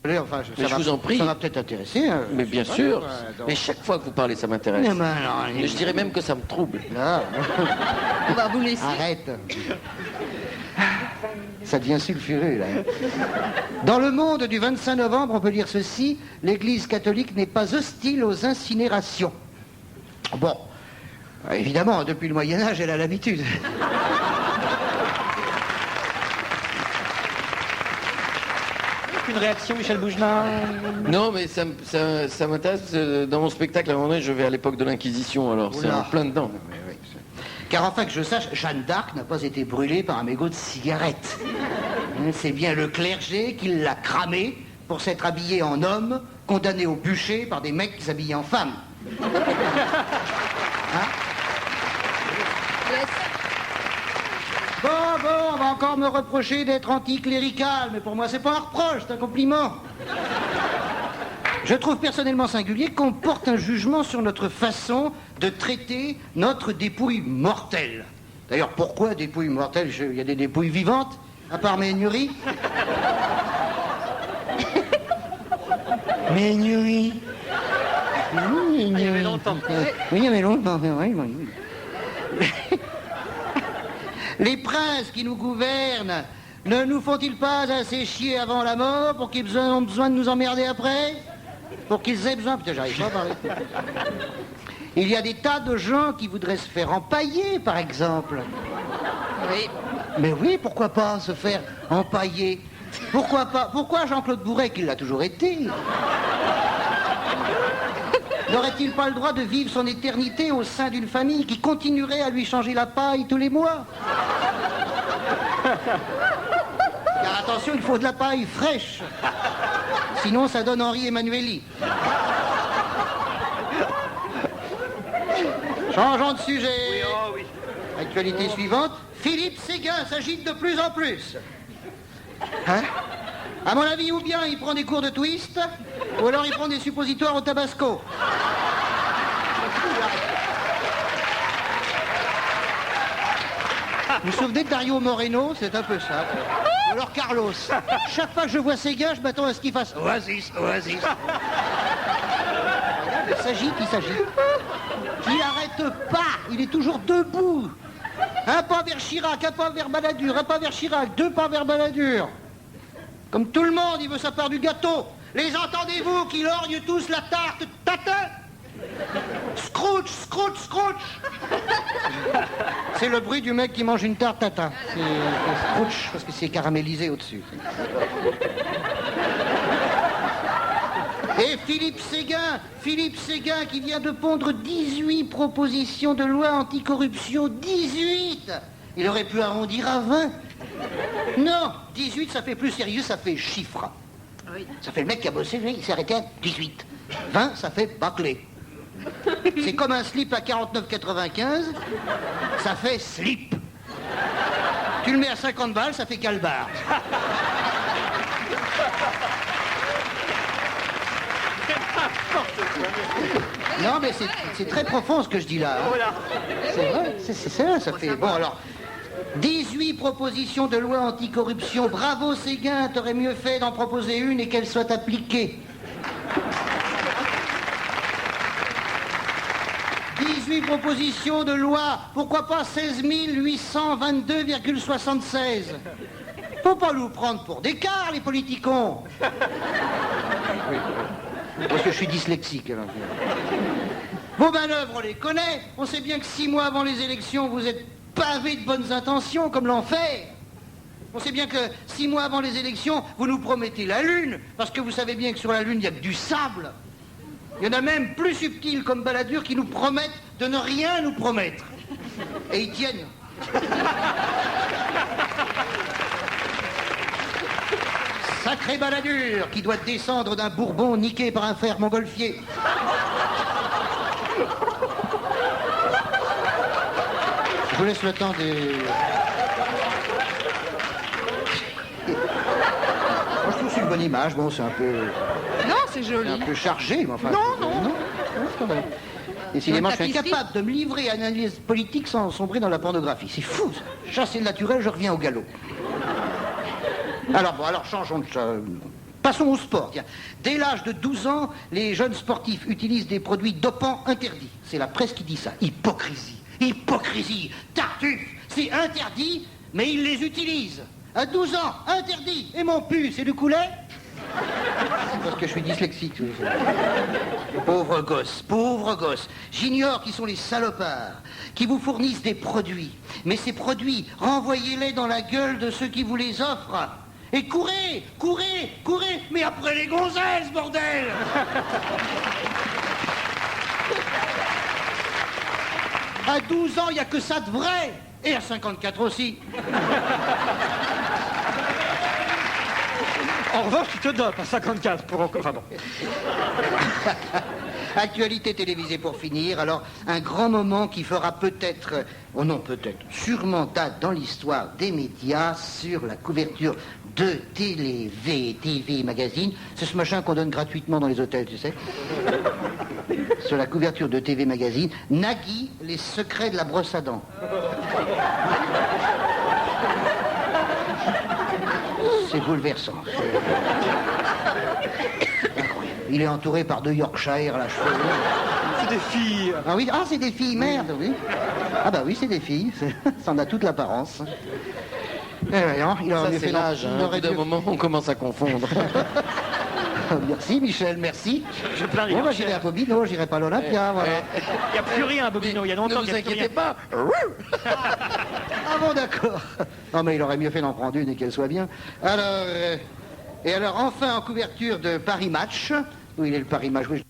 Enfin, Mais je vous en prie. Ça va peut-être intéresser. Mais bien sûr. Mais chaque fois que vous parlez, ça m'intéresse. Mais non, Mais je dirais même que ça me trouble. là, On va vous laisser. arrête. Ça devient sulfureux, là. Dans le monde du 25 novembre, on peut dire ceci: l'Église catholique n'est pas hostile aux incinérations. Bon, évidemment, depuis le Moyen-Âge, elle a l'habitude. Une réaction, Michel Bougenat? Non, mais ça m'intéresse. Dans mon spectacle, à un moment donné, je vais à l'époque de l'Inquisition, alors c'est Oula. en plein dedans. Car enfin que je sache, Jeanne d'Arc n'a pas été brûlée par un mégot de cigarette. C'est bien le clergé qui l'a cramée pour s'être habillé en homme, condamné au bûcher par des mecs qui s'habillaient en femme. Bon, on va encore me reprocher d'être anticlérical, mais pour moi c'est pas un reproche, c'est un compliment. Je trouve personnellement singulier qu'on porte un jugement sur notre façon de traiter notre dépouille mortelle. D'ailleurs, pourquoi dépouille mortelle? Il y a des dépouilles vivantes, à part Ménurie. Ménurie. Il y avait longtemps. Oui, il y avait longtemps, oui. Les princes qui nous gouvernent ne nous font-ils pas assez chier avant la mort pour qu'ils aient besoin de nous emmerder après? Pour qu'ils aient besoin... Putain, j'arrive pas à parler. Il y a des tas de gens qui voudraient se faire empailler, par exemple. Oui. Mais oui, pourquoi pas se faire empailler? Pourquoi pas? Pourquoi Jean-Claude Bourret, qui l'a toujours été, n'aurait-il pas le droit de vivre son éternité au sein d'une famille qui continuerait à lui changer la paille tous les mois? Car attention, il faut de la paille fraîche. Sinon, ça donne Henri Emmanuelli. Changeons de sujet. Oui, oh oui. Actualité suivante. Philippe Séguin s'agite de plus en plus. Hein? À mon avis, ou bien il prend des cours de twist, ou alors il prend des suppositoires au tabasco. Vous vous souvenez de Dario Moreno? C'est un peu ça. Ou alors Carlos. Chaque fois que je vois Séguin, je m'attends à ce qu'il fasse Oasis, Oasis. Il s'agite. Il n'arrête pas. Il est toujours debout. Un pas vers Chirac, un pas vers Balladur, un pas vers Chirac, deux pas vers Balladur. Comme tout le monde, il veut sa part du gâteau. Les entendez-vous qui lorgnent tous la tarte tatin? Scrooge, Scrooge, Scrooge. C'est le bruit du mec qui mange une tarte tatin. C'est Scrooge, parce que c'est caramélisé au-dessus. Et Philippe Séguin qui vient de pondre 18 propositions de loi anticorruption. 18! Il aurait pu arrondir à 20. Non, 18, ça fait plus sérieux, ça fait chiffre. Oui. Ça fait le mec qui a bossé, il s'est arrêté à 18. 20, ça fait bâclé. C'est comme un slip à 49,95, ça fait slip. Tu le mets à 50 balles, ça fait calbar. Non, mais c'est très profond ce que je dis là. Hein. Voilà. C'est vrai, c'est ça, ça fait... Bon, alors, 18 propositions de loi anticorruption. Bravo Séguin, t'aurais mieux fait d'en proposer une et qu'elle soit appliquée. 18 propositions de loi. Pourquoi pas 16 822,76? Faut pas nous prendre pour des cars, les politicons. Parce que je suis dyslexique. Alors. Vos manœuvres, on les connaît. On sait bien que 6 mois avant les élections, vous êtes pavés de bonnes intentions, comme l'enfer. On sait bien que 6 mois avant les élections, vous nous promettez la Lune, parce que vous savez bien que sur la Lune, il n'y a que du sable. Il y en a même plus subtils comme Balladur qui nous promettent de ne rien nous promettre. Et ils tiennent. Sacré Balladur qui doit descendre d'un Bourbon niqué par un fer montgolfier. Je vous laisse le temps de... Moi, je trouve que c'est une bonne image. Bon, c'est un peu... Non, c'est joli. un peu chargé, mais enfin... Non. C'est pas vrai. Décidément, je suis tapisserie. incapable de me livrer à une analyse politique sans sombrer dans la pornographie. C'est fou, ça. Chasser le naturel, je reviens au galop. Alors, bon, alors changeons de... Passons au sport. Tiens. Dès l'âge de 12 ans, les jeunes sportifs utilisent des produits dopants interdits. C'est la presse qui dit ça. Hypocrisie. Hypocrisie. Tartuffe. C'est interdit, mais ils les utilisent. À 12 ans, interdit. Et mon pu, c'est du coulet? Parce que je suis dyslexique. Pauvre gosse, pauvre gosse. J'ignore qui sont les salopards qui vous fournissent des produits. Mais ces produits, renvoyez-les dans la gueule de ceux qui vous les offrent. Et courez, courez, courez, mais après les gonzesses, bordel! À 12 ans, il n'y a que ça de vrai. Et à 54 aussi. En revanche, tu te dopes à 54 pour encore. Enfin bon. Actualité télévisée pour finir. Alors, un grand moment qui fera peut-être, oh non peut-être, sûrement date dans l'histoire des médias sur la couverture de TV Magazine. C'est ce machin qu'on donne gratuitement dans les hôtels, tu sais. Sur la couverture de TV Magazine, Nagui, les secrets de la brosse à dents. C'est bouleversant. Il est entouré par 2 Yorkshire, la cheveux. C'est des filles. Ah oui, ah c'est des filles, merde, oui. Ah bah oui, c'est des filles, ça en a toute l'apparence. Eh ouais, hein, il aurait Ça, mieux c'est fait l'âge. il Hein. Au aurait bout d'un mieux- moment, on commence à confondre. Merci Michel, merci. Je plains les Bon, bah, Yorkshire. j'irai à Bobino, j'irai pas à l'Olympia, voilà. Il n'y a plus rien à Bobino, il y a Ne longtemps vous qu'il n'y a plus rien. inquiétez pas. Ah bon, d'accord. Non, mais il aurait mieux fait d'en prendre une et qu'elle soit bien. Alors, et alors, enfin, en couverture de Paris Match, où il est le Paris Match, oui,